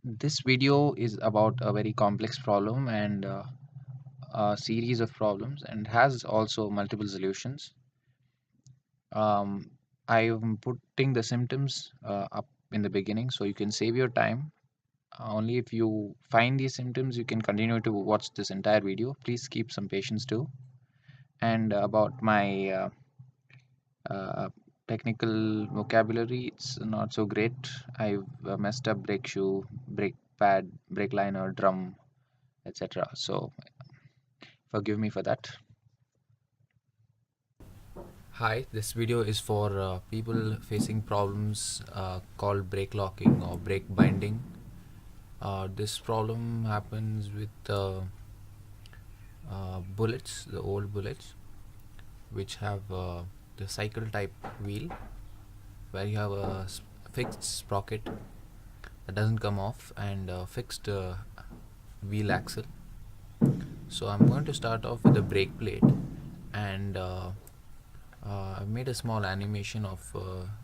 This video is about a very complex problem and a series of problems and has also multiple solutions. Um, I'm putting the symptoms up in the beginning so you can save your time. Only if you find these symptoms, you can continue to watch this entire video. Please keep some patience too. And about my uh, technical vocabulary, it's not so great. I've messed up brake shoe, brake pad, brake liner, drum, etc. So forgive me for that. Hi, this video is for people facing problems called brake locking or brake binding. This problem happens with bullets, the old bullets, which have the cycle type wheel where you have a fixed sprocket that doesn't come off and a fixed wheel axle. So I'm going to start off with the brake plate, and I've made a small animation of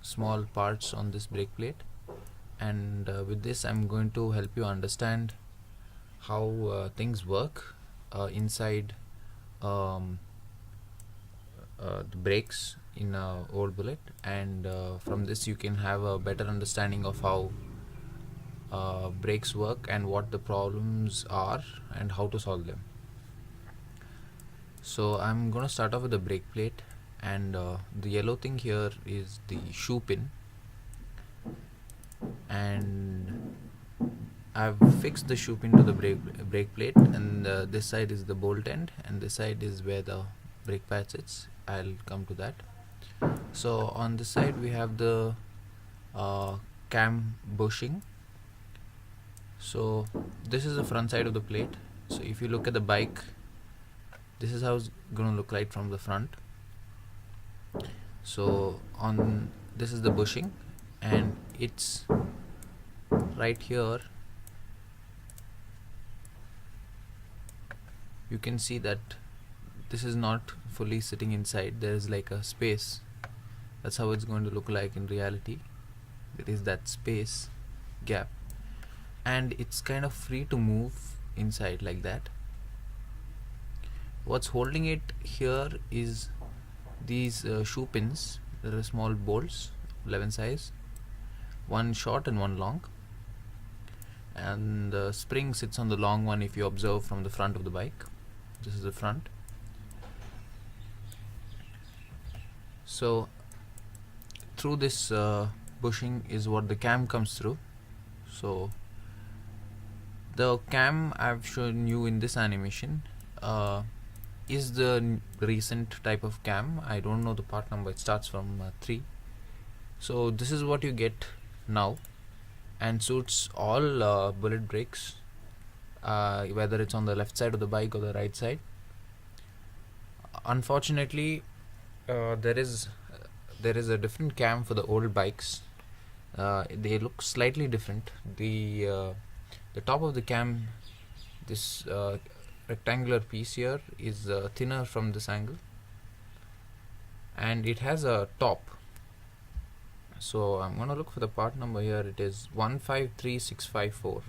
small parts on this brake plate, and with this I'm going to help you understand how things work inside um, the brakes in a old bullet, and from this you can have a better understanding of how brakes work and what the problems are and how to solve them. So I'm gonna start off with the brake plate, and the yellow thing here is the shoe pin, and I've fixed the shoe pin to the brake plate, and this side is the bolt end and this side is where the brake pad sits. I'll come to that. So on this side we have the cam bushing. So this is the front side of the plate. So if you look at the bike, this is how it's gonna look like from the front. So on this is the bushing, and it's right here. You can see that this is not fully sitting inside. There is like a space. That's how it's going to look like in reality. There is that space gap, and it's kind of free to move inside like that. What's holding it here is these shoe pins. There are small bolts, 11 size, one short and one long, and the spring sits on the long one if you observe from the front of the bike. This is the front. So through this bushing is what the cam comes through. So the cam I've shown you in this animation is the recent type of cam. I don't know the part number, it starts from 3. So this is what you get now, and suits all bullet brakes, whether it's on the left side of the bike or the right side. Unfortunately, there is a different cam for the old bikes. They look slightly different. The top of the cam, this rectangular piece here, is thinner from this angle, and it has a top. So I'm gonna look for the part number here. It is 153654,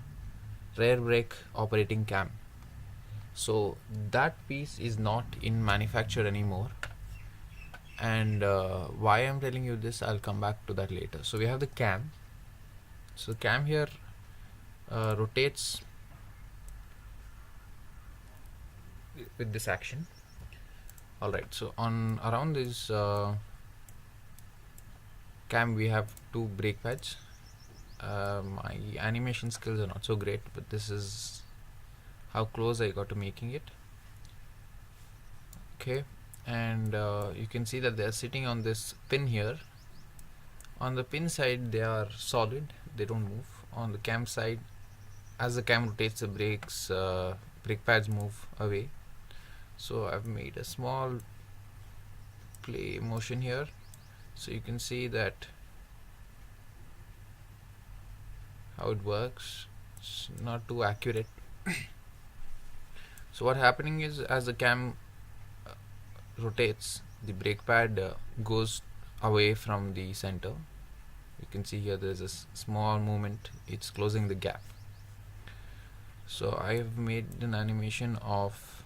rear brake operating cam. So that piece is not in manufacture anymore, and why I'm telling you this, I'll come back to that later. So we have the cam. So the cam here rotates with this action. Alright, so on around this cam we have 2 brake pads. My animation skills are not so great, but this is how close I got to making it. Okay, and you can see that they are sitting on this pin here. On the pin side they are solid, they don't move. On the cam side, as the cam rotates, the brake pads move away. So I've made a small play motion here, so you can see that how it works. It's not too accurate. So what happening is, as the cam rotates, the brake pad goes away from the center. You can see here there's a small movement, it's closing the gap. So I have made an animation of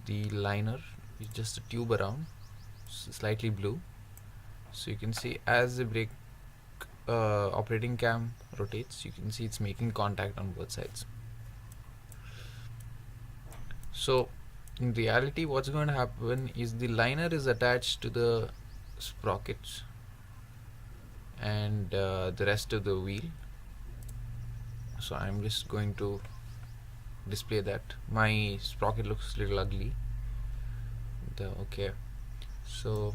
the liner. It's just a tube around, slightly blue. So you can see as the brake operating cam rotates, you can see it's making contact on both sides. So in reality, what's going to happen is the liner is attached to the sprockets and the rest of the wheel. So I'm just going to display that. My sprocket looks a little ugly. Okay, so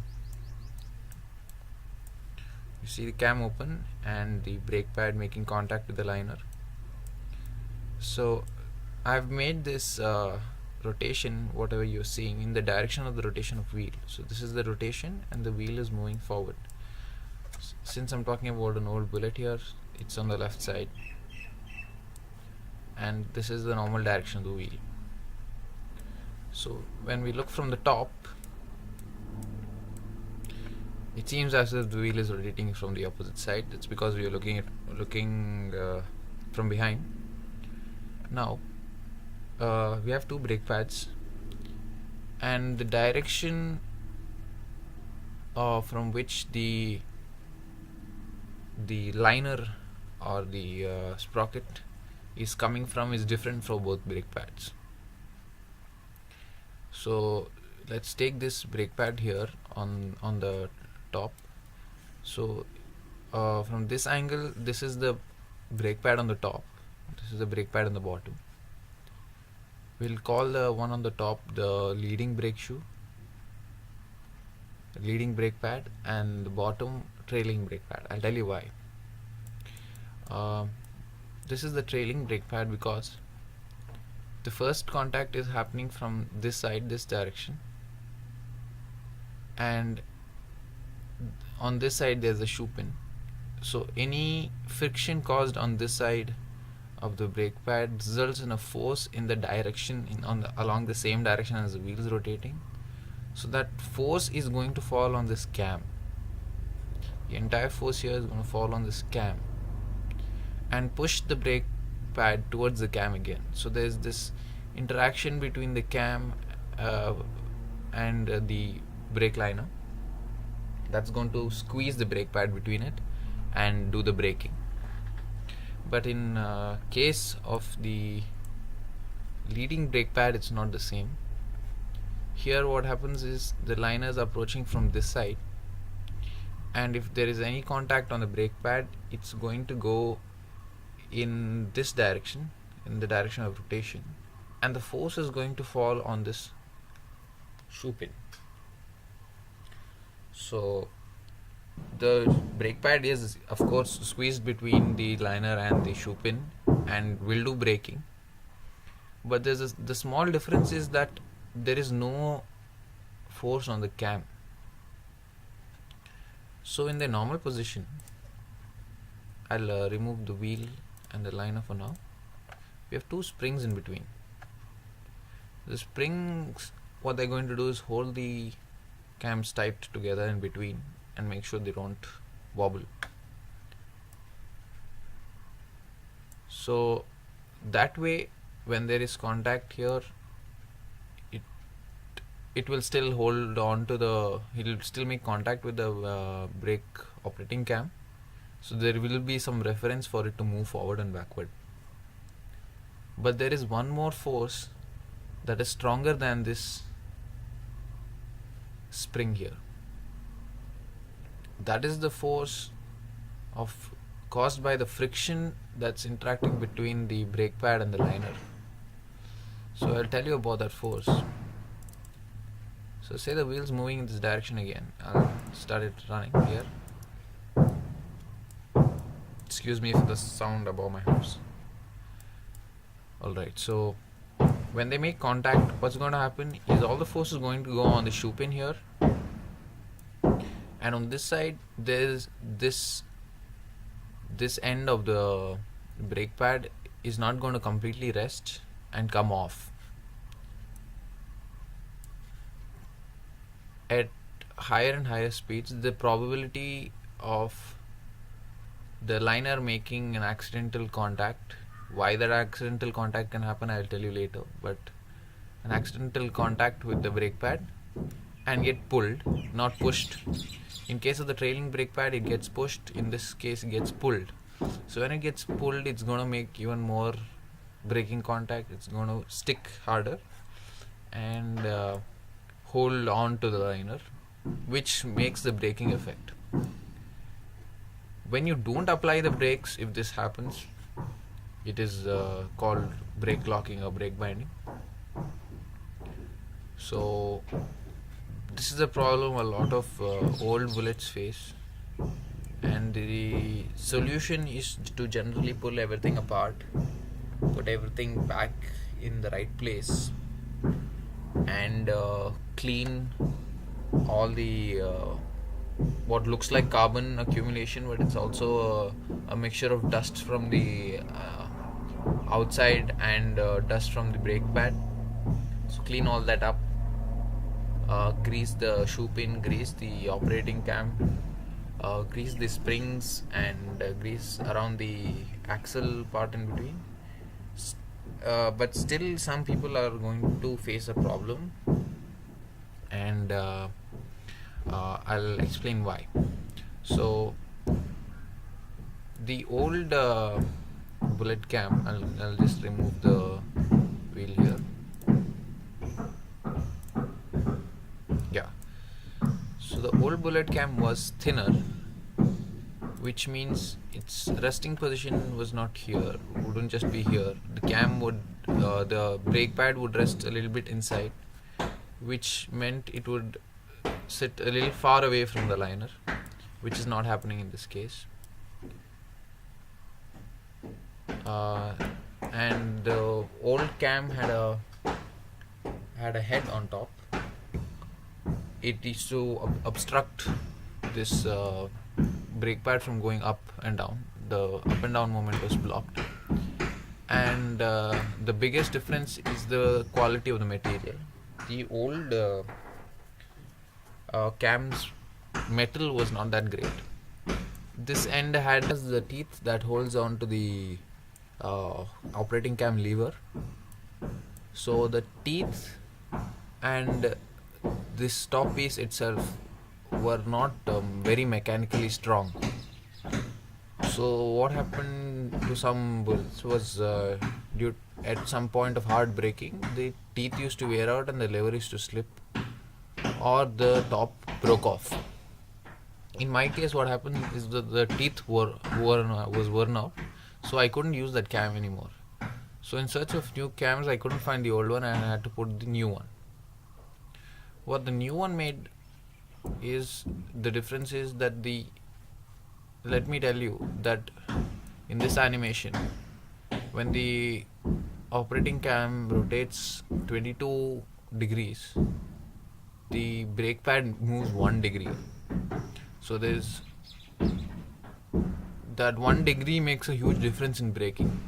you see the cam open and the brake pad making contact with the liner. So I've made this rotation, whatever you're seeing, in the direction of the rotation of wheel. So this is the rotation and the wheel is moving forward. Since I'm talking about an old bullet here, it's on the left side, and this is the normal direction of the wheel. So when we look from the top, it seems as if the wheel is rotating from the opposite side. It's because we are looking from behind. Now we have two brake pads, and the direction from which the liner or the sprocket is coming from is different for both brake pads. So let's take this brake pad here on the top. So from this angle, this is the brake pad on the top, this is the brake pad on the bottom. We'll call the one on the top the leading brake shoe, leading brake pad, and the bottom trailing brake pad. I'll tell you why. This is the trailing brake pad because the first contact is happening from this side, this direction, and on this side there's a shoe pin. So any friction caused on this side of the brake pad results in a force in the direction along the same direction as the wheel is rotating. So that force is going to fall on this cam. The entire force here is going to fall on this cam and push the brake pad towards the cam again. So there's this interaction between the cam and the brake liner that's going to squeeze the brake pad between it and do the braking. But in case of the leading brake pad, it's not the same. Here what happens is the liner is approaching from this side, and if there is any contact on the brake pad, it's going to go in this direction, in the direction of rotation, and the force is going to fall on this shoe pin. So the brake pad is of course squeezed between the liner and the shoe pin and will do braking, but the small difference is that there is no force on the cam. So in the normal position, I'll remove the wheel and the liner for now. We have two springs in between. The springs, what they're going to do is hold the cams tight together in between and make sure they don't wobble. So that way, when there is contact here, it will still hold on to it will still make contact with the brake operating cam. So there will be some reference for it to move forward and backward. But there is one more force that is stronger than this spring here. That is the force caused by the friction that's interacting between the brake pad and the liner. So I'll tell you about that force. So say the wheel's moving in this direction again. I'll start it running here. Excuse me for the sound above my house. Alright, so when they make contact, what's going to happen is all the force is going to go on the shoe pin here, and on this side there's this end of the brake pad is not going to completely rest and come off. At higher and higher speeds, the probability of the liner making an accidental contact Why that accidental contact can happen, I'll tell you later. But an accidental contact with the brake pad and get pulled, not pushed. In case of the trailing brake pad, it gets pushed. In this case, it gets pulled. So when it gets pulled, it's going to make even more braking contact. It's going to stick harder and hold on to the liner, which makes the braking effect. When you don't apply the brakes, if this happens, it is called brake locking or brake binding. So this is a problem a lot of old bullets face, and the solution is to generally pull everything apart, put everything back in the right place, and clean all the what looks like carbon accumulation, but it's also a mixture of dust from the outside and dust from the brake pad. So clean all that up, grease the shoe pin, grease the operating cam, grease the springs, and grease around the axle part in between. But still some people are going to face a problem, and I'll explain why. So the old bullet cam, I'll just remove the wheel here. Yeah, so the old bullet cam was thinner, which means its resting position was not here, wouldn't just be here. The cam would, the brake pad would rest a little bit inside, which meant it would sit a little far away from the liner, which is not happening in this case. And the old cam had a head on top. It used to obstruct this brake pad from going up and down. The up and down movement was blocked, and the biggest difference is the quality of the material. The old cam's metal was not that great. This end had the teeth that holds on to the operating cam lever. So the teeth and this top piece itself were not very mechanically strong. So what happened to some bulls was due at some point of hard braking, the teeth used to wear out and the lever used to slip, or the top broke off. In my case, what happened is the teeth was worn out, so I couldn't use that cam anymore. So in search of new cams, I couldn't find the old one and I had to put the new one. What the new one made is, the difference is that let me tell you that in this animation, when the operating cam rotates 22 degrees, the brake pad moves 1 degree. So there's that 1 degree makes a huge difference in braking.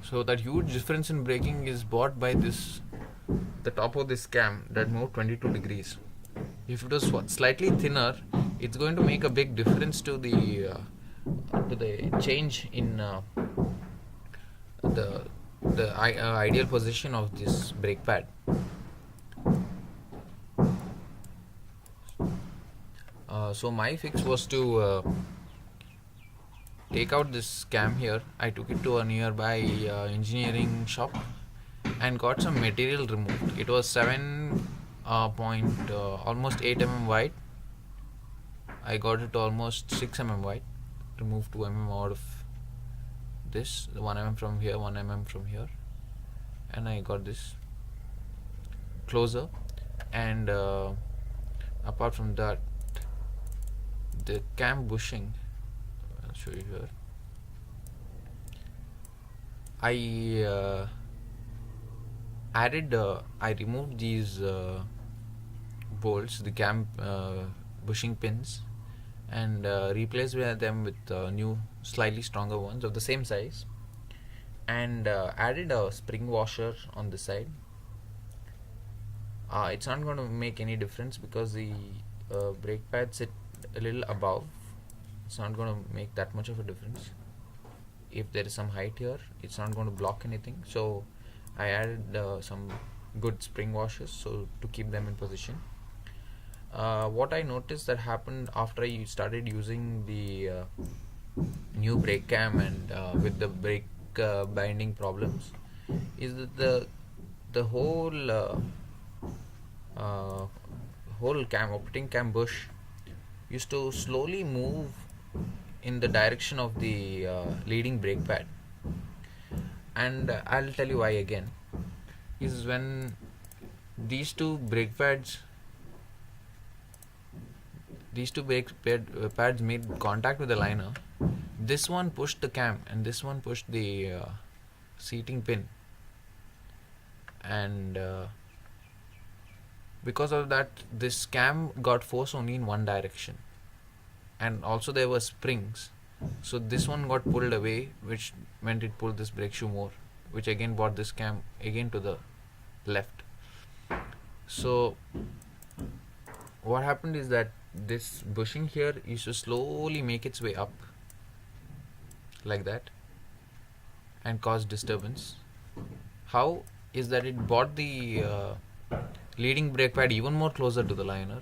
So that huge difference in braking is brought by the top of this cam that moved 22 degrees. If it was slightly thinner, it's going to make a big difference to the change in the ideal position of this brake pad. So my fix was to take out this cam here. I took it to a nearby engineering shop and got some material removed. It was 7 point almost 8 mm wide. I got it to almost 6 mm wide. Removed 2 mm out of this, 1 mm from here, 1 mm from here, and I got this closer. And apart from that, the cam bushing, I'll show you here. I I removed these bolts, the cam bushing pins, and replaced them with new, slightly stronger ones of the same size, and added a spring washer on the side. It's not going to make any difference because the brake pads sit a little above. It's not going to make that much of a difference. if there is some height here, it's not going to block anything. So I added some good spring washers so to keep them in position. What I noticed that happened after I started using the new brake cam and with the brake binding problems is that the uh, whole cam operating cam bush used to slowly move in the direction of the leading brake pad. And I'll tell you why again. Is when these two brake pads pads made contact with the liner, this one pushed the cam and this one pushed the seating pin, and because of that this cam got force only in one direction, and also there were springs, so this one got pulled away, which meant it pulled this brake shoe more, which again brought this cam again to the left. So what happened is that this bushing here used to slowly make its way up like that and cause disturbance. How is that it brought the leading brake pad even more closer to the liner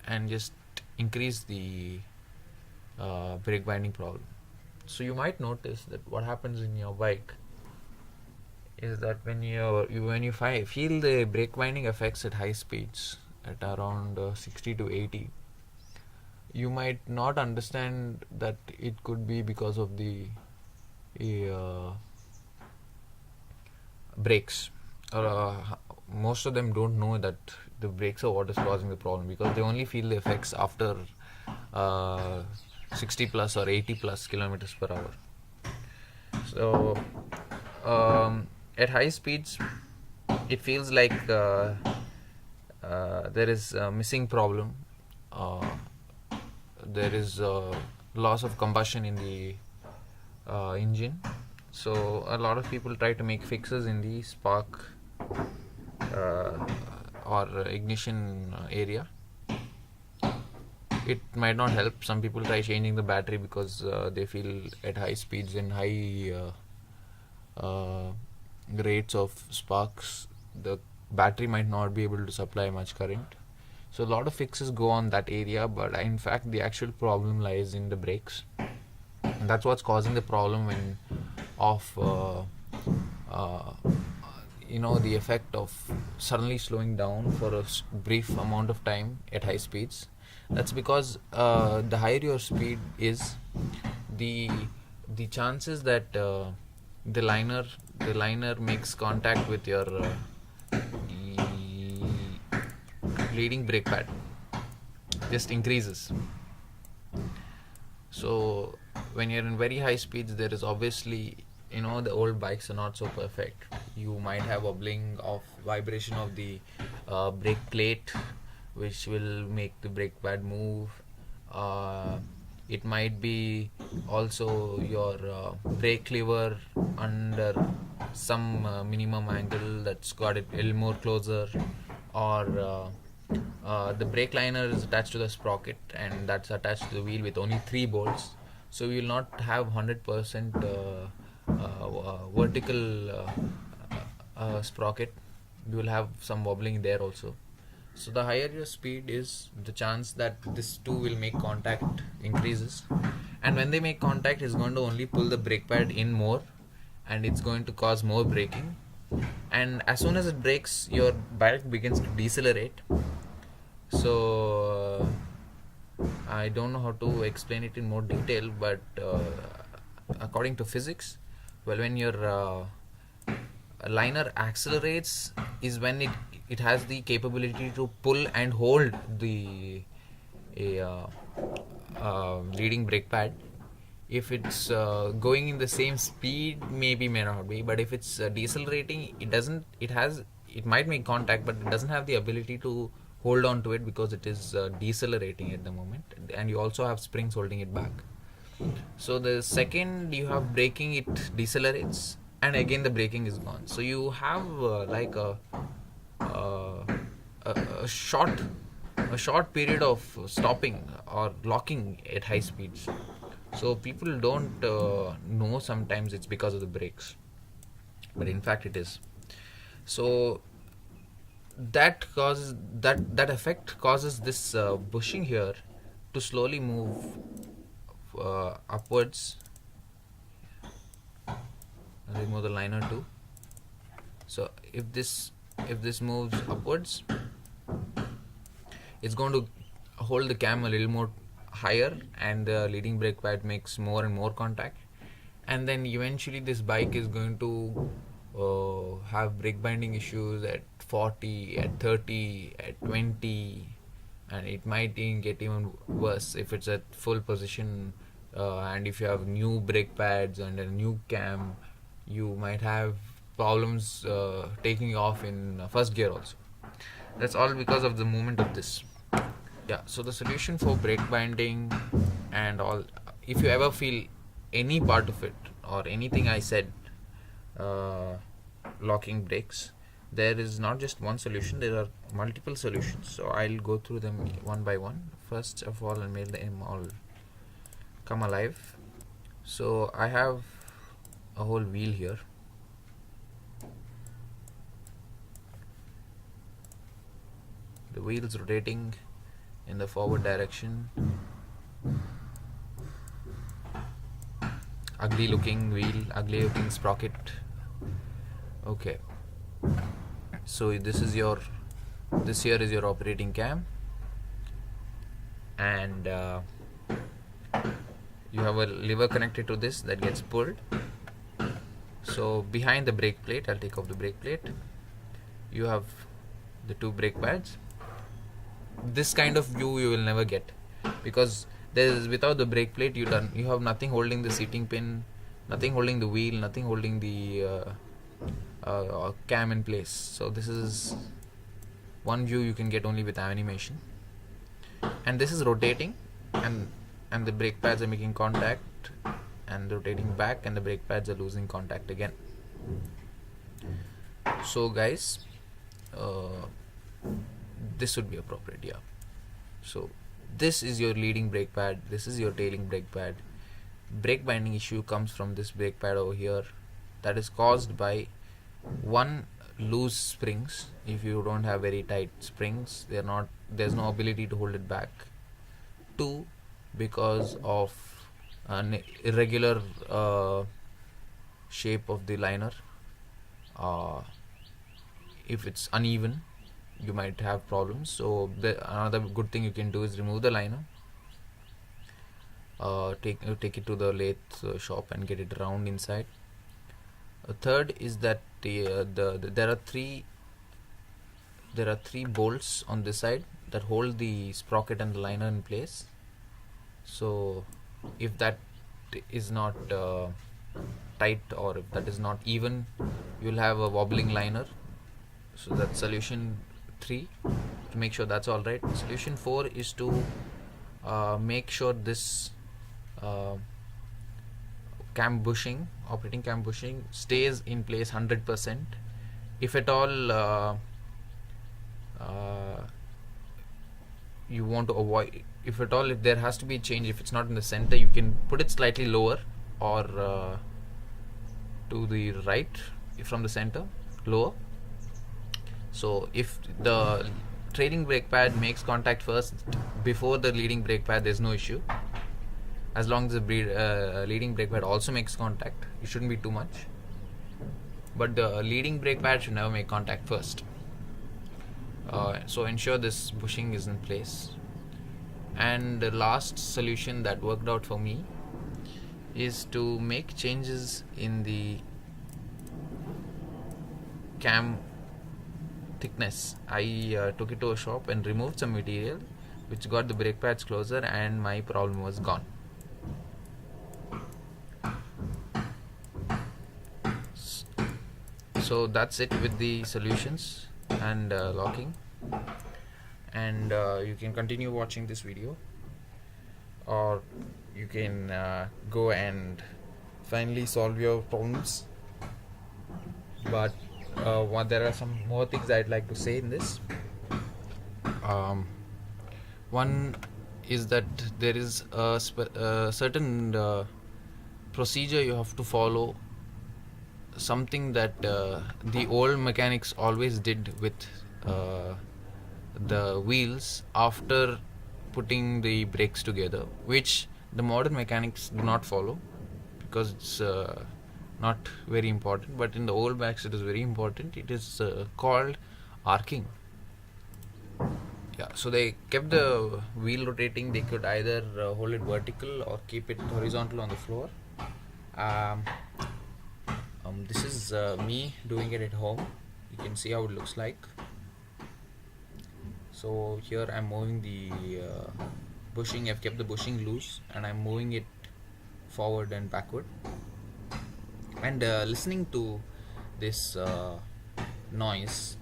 and just increased the brake binding problem. So you might notice that what happens in your bike is that when you feel the brake binding effects at high speeds at around 60 to 80, you might not understand that it could be because of the uh, brakes, or most of them don't know that the brakes are what is causing the problem, because they only feel the effects after uh, 60 plus or 80 plus kilometers per hour. So at high speeds it feels like there is a missing problem. There is loss of combustion in the engine. So a lot of people try to make fixes in the spark or ignition area. It might not help. Some people try changing the battery because they feel at high speeds and high rates of sparks, the battery might not be able to supply much current. So a lot of fixes go on that area, but in fact the actual problem lies in the brakes, and that's what's causing the problem when of uh, the effect of suddenly slowing down for a brief amount of time at high speeds. That's because the higher your speed is, the chances that the liner makes contact with your leading brake pad just increases. So when you're in very high speeds, there is obviously, the old bikes are not so perfect. You might have wobbling of vibration of the brake plate, which will make the brake pad move. It might be also your brake lever under some minimum angle that's got it a little more closer, or the brake liner is attached to the sprocket and that's attached to the wheel with only 3 bolts, so we will not have 100% vertical sprocket. We will have some wobbling there also. So the higher your speed is, the chance that this two will make contact increases, and when they make contact, it's going to only pull the brake pad in more, and it's going to cause more braking. And as soon as it brakes, your bike begins to decelerate. So I don't know how to explain it in more detail, but according to physics, well, when your liner accelerates is when it has the capability to pull and hold the leading brake pad. If it's going in the same speed, maybe may not be, but if it's decelerating, it might make contact, but it doesn't have the ability to hold on to it because it is decelerating at the moment, and you also have springs holding it back. So the second you have braking, it decelerates, and again the braking is gone. So you have like uh, a short period of stopping or locking at high speeds. So people don't know sometimes it's because of the brakes, but in fact it is. So that causes that effect causes this bushing here to slowly move upwards. Remove the liner too. So if this moves upwards, it's going to hold the cam a little more higher, and the leading brake pad makes more and more contact, and then eventually this bike is going to have brake binding issues at 40, at 30, at 20, and it might even get even worse if it's at full position, and if you have new brake pads and a new cam, you might have problems taking off in first gear also. That's all because of the movement of this. Yeah, so the solution for brake binding and all, if you ever feel any part of it or anything I said, uh, locking brakes, there is not just one solution, there are multiple solutions. So I'll go through them one by one. First of all, I'll make them all come alive. So I have a whole wheel here. The wheel is rotating in the forward direction. Ugly looking wheel, ugly looking sprocket. Okay, so this here is your operating cam, and you have a lever connected to this that gets pulled. So behind the brake plate, I'll take off the brake plate, you have the two brake pads. This kind of view you will never get, because without the brake plate you have nothing holding the seating pin, nothing holding the wheel, nothing holding the cam in place. So this is one view you can get only with animation, and this is rotating, and the brake pads are making contact and rotating back, and the brake pads are losing contact again. So guys, this would be appropriate. Yeah, so this is your leading brake pad, this is your tailing brake pad. Brake binding issue comes from this brake pad over here, that is caused by one, loose springs. If you don't have very tight springs, there's no ability to hold it back. Two, because of an irregular shape of the liner. If it's uneven, you might have problems. So another good thing you can do is remove the liner, take it to the lathe shop and get it round inside. Third is that there are three bolts on this side that hold the sprocket and the liner in place. So if that is not tight, or if that is not even, you'll have a wobbling liner. So that's solution 3, to make sure that's all right. Solution 4 is to make sure this operating cam bushing stays in place 100%. If at all you want to avoid, if there has to be a change, if it's not in the center, you can put it slightly lower, or to the right from the center, lower. So if the trailing brake pad makes contact first before the leading brake pad, there's no issue. As long as the leading brake pad also makes contact, it shouldn't be too much. But the leading brake pad should never make contact first. So ensure this bushing is in place. And the last solution that worked out for me is to make changes in the cam thickness. I took it to a shop and removed some material which got the brake pads closer, and my problem was gone. So that's it with the solutions and locking, and you can continue watching this video, or you can go and finally solve your problems. But there are some more things I'd like to say in this. One is that there is a certain procedure you have to follow, something that the old mechanics always did with uh, the wheels after putting the brakes together, which the modern mechanics do not follow because it's not very important. But in the old bikes, it is very important. It is called arcing. Yeah, so they kept the wheel rotating. They could either hold it vertical or keep it horizontal on the floor. Um, this is me doing it at home. You can see how it looks like. So here I'm moving the bushing. I've kept the bushing loose and I'm moving it forward and backward. And listening to this noise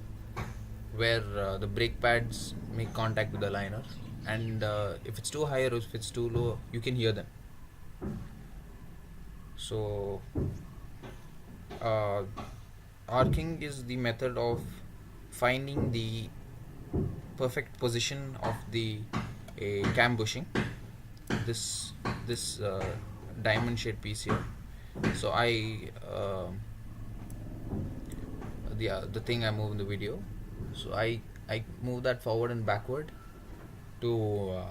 where the brake pads make contact with the liner, and if it's too high or if it's too low, you can hear them. So arcing is the method of finding the perfect position of the cam bushing, this diamond shaped piece here. So the thing I move in the video, so I move that forward and backward to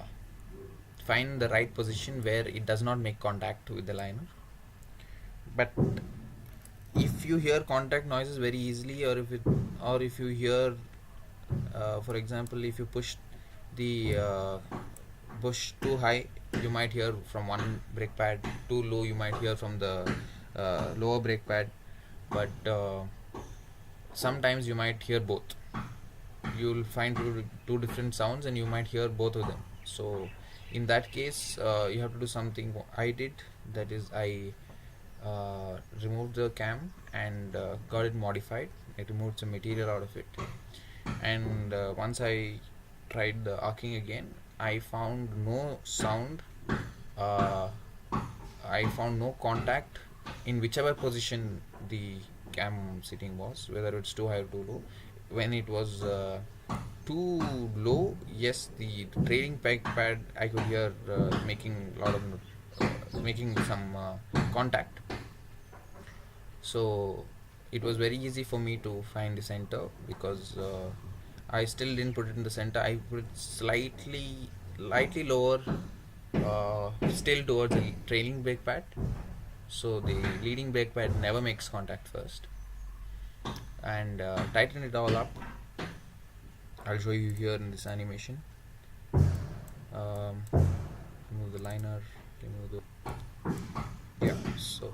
find the right position where it does not make contact with the liner. But if you hear contact noises very easily, or if you hear for example, if you push the bush too high, you might hear from one brake pad. Too low, you might hear from the lower brake pad. But sometimes you might hear both. You'll find two different sounds and you might hear both of them. So in that case, you have to do something I did, that is I removed the cam and got it modified. I removed some material out of it, and once I tried the arcing again, I found no sound. uh, I found no contact in whichever position the cam sitting was, whether it's too high or too low. When it was too low, yes, the trailing peg pad I could hear making a lot of making some contact. So it was very easy for me to find the center, because I still didn't put it in the center. I put it lightly lower, still towards the trailing brake pad. So the leading brake pad never makes contact first, and tighten it all up. I'll show you here in this animation. Remove the liner, remove the, yeah. So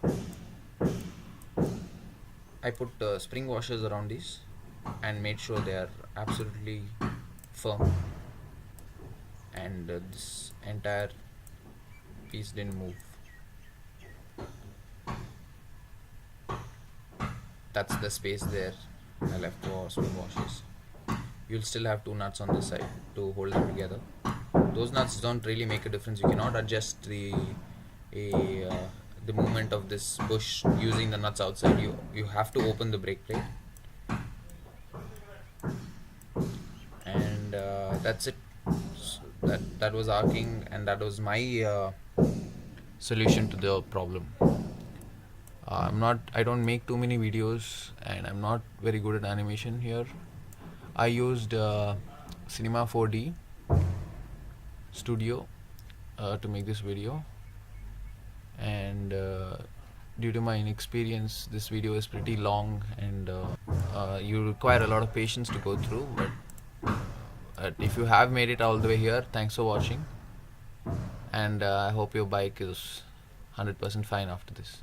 I put spring washers around these and made sure they are absolutely firm, and this entire piece didn't move. That's the space there I left for spring washers. You'll still have two nuts on this side to hold them together. Those nuts don't really make a difference. You cannot adjust the movement of this bush using the nuts outside. You have to open the brake plate, and that's it. So that was arcing, and that was my solution to the problem. I don't make too many videos, and I'm not very good at animation here. I used Cinema 4D Studio to make this video, and due to my inexperience, this video is pretty long, and you require a lot of patience to go through. But if you have made it all the way here, thanks for watching, and I hope your bike is 100% fine after this.